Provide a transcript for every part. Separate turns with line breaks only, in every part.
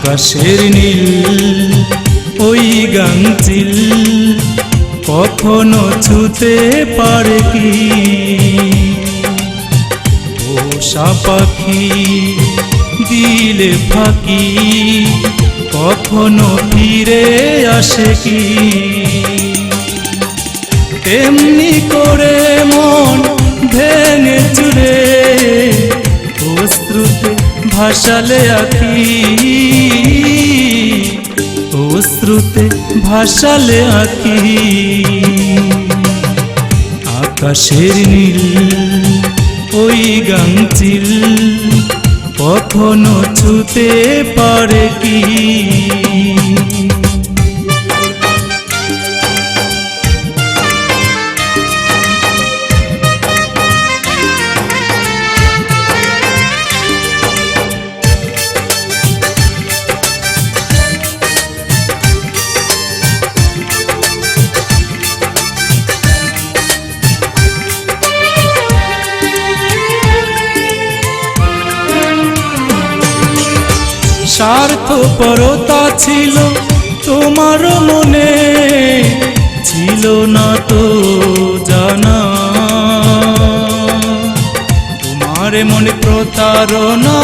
আকাশের নীল ওই গাংচিল কখনো ছুতে পারে কি? পোষা পাখি দিলে ফাঁকি কখনো ফিরে আসে কি? তেমনি করে মন ভেঙে চুরে অশ্রুতে ভাসালে আঁখি, অশ্রুতে ভাসালে আঁখি। আকাশের নীল ওই গাংচিল কখনো ছুতে পারে কি? স্বার্থপরতা ছিল তোমার মনে, ছিল না তো জানা। তোমার মনে প্রতারণা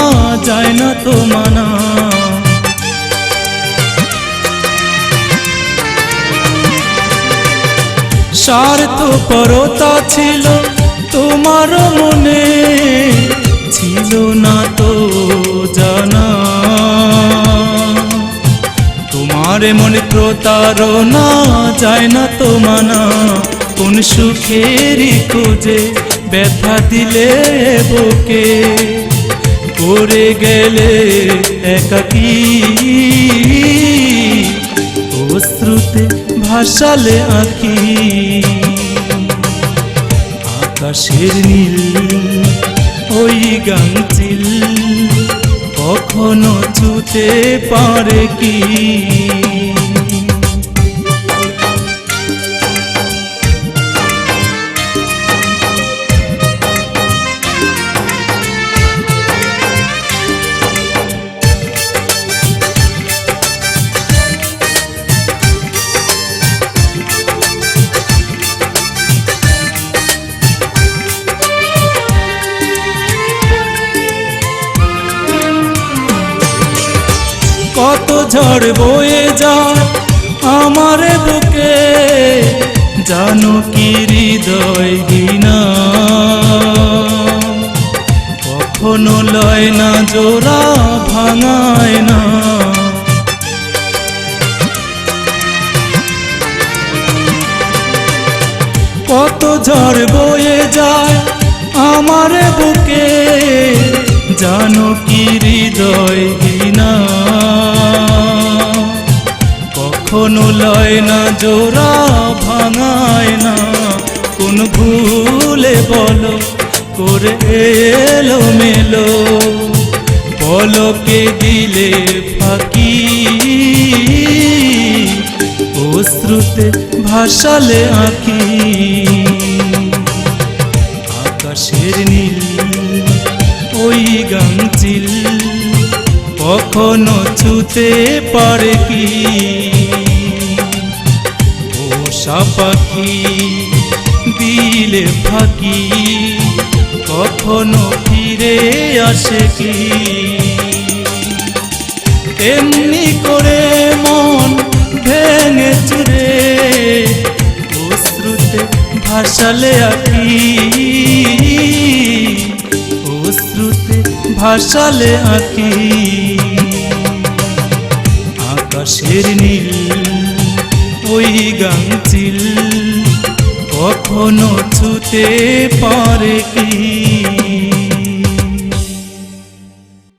যায় না তো মানা। স্বার্থপরতা ছিল তোমার মনে, ছিল না তো জানা। তোমার মনে প্রতারণা যায় না তো মানা। কোন সুখেরই খোঁজে ব্যথা দিলে বুকে, করে গেলে একাকী। অশ্রুতে ভাসালে আঁখি। আকাশের নীল ওই গাংচিল কখনো ছুতে পারে কি? কত ঝড় বয়ে যায় আমার বুকে, জানো কি হৃদয় ঘৃণা কখনো লয় না জোড়া, ভাঙায় না। কত ঝড় বয়ে যায় আমার বুকে, জানো কি হৃদয় ঘৃণা কখনো লয় না জোড়া, ভাঙায় না। কোন ভুলে বলো করে এলো মেলো, পলকে দিলে ফাঁকি। অশ্রুতে ভাসালে আঁখি। আকাশের নীল ওই গাংচিল কখনো ছুতে পারে কি? পোষা পাখি দিলে ফাঁকি কখনো ফিরে আসে কি? এমনি করে মন ভেঙে চুরে অশ্রুতে ভাসালে আঁখি। অশ্রুতে ভাসালে আঁখি। আকাশের নীল ওই গাংচিল কখনো ছুতে পারে কি?